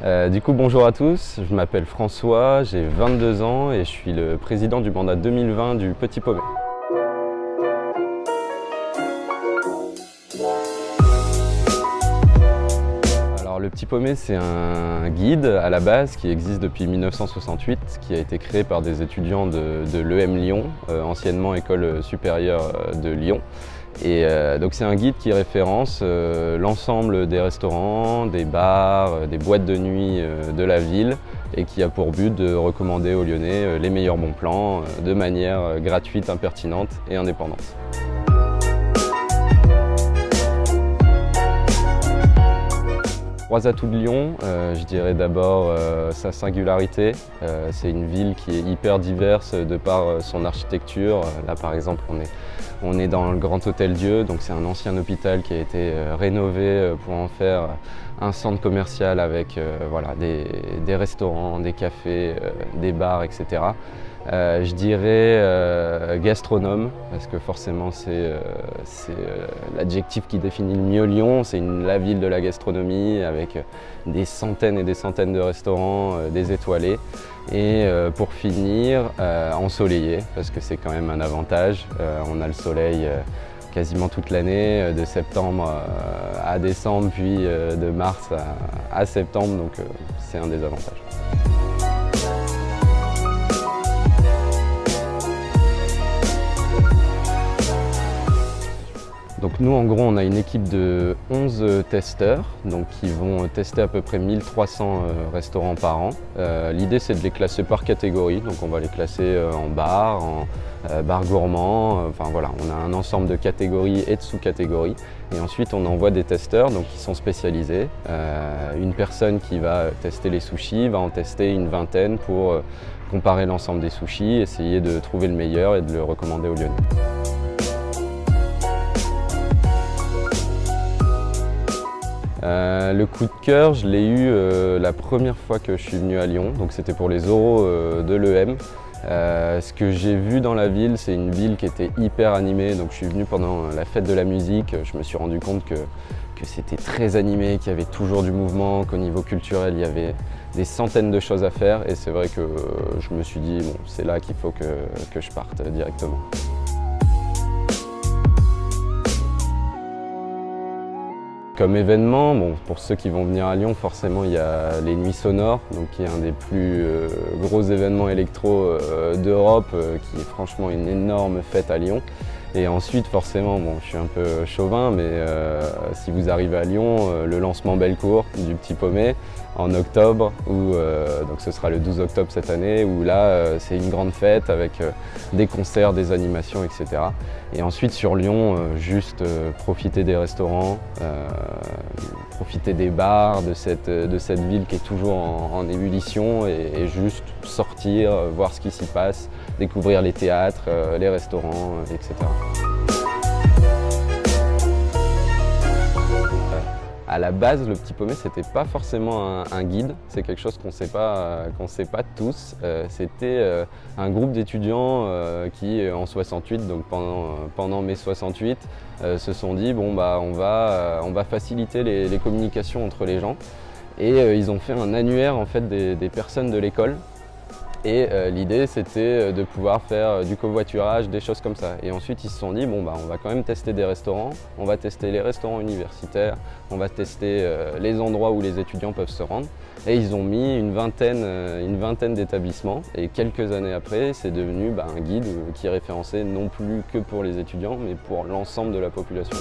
Du coup, bonjour à tous, je m'appelle François, j'ai 22 ans et je suis le président du mandat 2020 du Petit Pommet. Alors, le Petit Pommet, c'est un guide à la base qui existe depuis 1968, qui a été créé par des étudiants de l'EM Lyon, anciennement École supérieure de Lyon. Et donc c'est un guide qui référence l'ensemble des restaurants, des bars, des boîtes de nuit de la ville et qui a pour but de recommander aux Lyonnais les meilleurs bons plans de manière gratuite, impertinente et indépendante. Trois atouts de Lyon, je dirais d'abord sa singularité. C'est une ville qui est hyper diverse de par son architecture. Là par exemple on est dans le Grand Hôtel Dieu, donc c'est un ancien hôpital qui a été rénové pour en faire un centre commercial avec voilà, des restaurants, des cafés, des bars, etc. Je dirais gastronome, parce que forcément c'est l'adjectif qui définit le mieux Lyon. C'est la ville de la gastronomie avec des centaines et des centaines de restaurants, des étoilés. Et pour finir, ensoleillé, parce que c'est quand même un avantage. On a le soleil quasiment toute l'année, de septembre à décembre, puis de mars à septembre, donc c'est un des avantages. Donc nous en gros on a une équipe de 11 testeurs donc, qui vont tester à peu près 1300 restaurants par an. L'idée c'est de les classer par catégorie, donc on va les classer en bar, en bar gourmand, enfin voilà, on a un ensemble de catégories et de sous-catégories. Et ensuite on envoie des testeurs donc, qui sont spécialisés. Une personne qui va tester les sushis va en tester une vingtaine pour comparer l'ensemble des sushis, essayer de trouver le meilleur et de le recommander aux Lyonnais. Le coup de cœur, je l'ai eu la première fois que je suis venu à Lyon, donc c'était pour les oraux de l'EM. Ce que j'ai vu dans la ville, c'est une ville qui était hyper animée, donc je suis venu pendant la fête de la musique, je me suis rendu compte que c'était très animé, qu'il y avait toujours du mouvement, qu'au niveau culturel il y avait des centaines de choses à faire et c'est vrai que je me suis dit bon, c'est là qu'il faut que je parte directement. Comme événement, bon, pour ceux qui vont venir à Lyon, forcément il y a les Nuits Sonores, donc qui est un des plus gros événements électro d'Europe, qui est franchement une énorme fête à Lyon. Et ensuite forcément, bon, je suis un peu chauvin, mais si vous arrivez à Lyon, le lancement Bellecour du Petit Pommet en octobre, donc ce sera le 12 octobre cette année, où là c'est une grande fête avec des concerts, des animations, etc. Et ensuite sur Lyon, juste profiter des restaurants, profiter des bars, de cette ville qui est toujours en ébullition et juste sortir, voir ce qui s'y passe, découvrir les théâtres, les restaurants, etc. À la base, le Petit Pommet, c'était pas forcément un guide, c'est quelque chose qu'on sait pas tous. C'était un groupe d'étudiants qui, en 68, donc pendant mai 68, se sont dit bon bah on va faciliter les communications entre les gens et ils ont fait un annuaire en fait des personnes de l'école. Et l'idée c'était de pouvoir faire du covoiturage, des choses comme ça. Et ensuite ils se sont dit bon bah on va quand même tester des restaurants, on va tester les restaurants universitaires, on va tester les endroits où les étudiants peuvent se rendre. Et ils ont mis une vingtaine d'établissements et quelques années après c'est devenu un guide qui est référencé non plus que pour les étudiants mais pour l'ensemble de la population.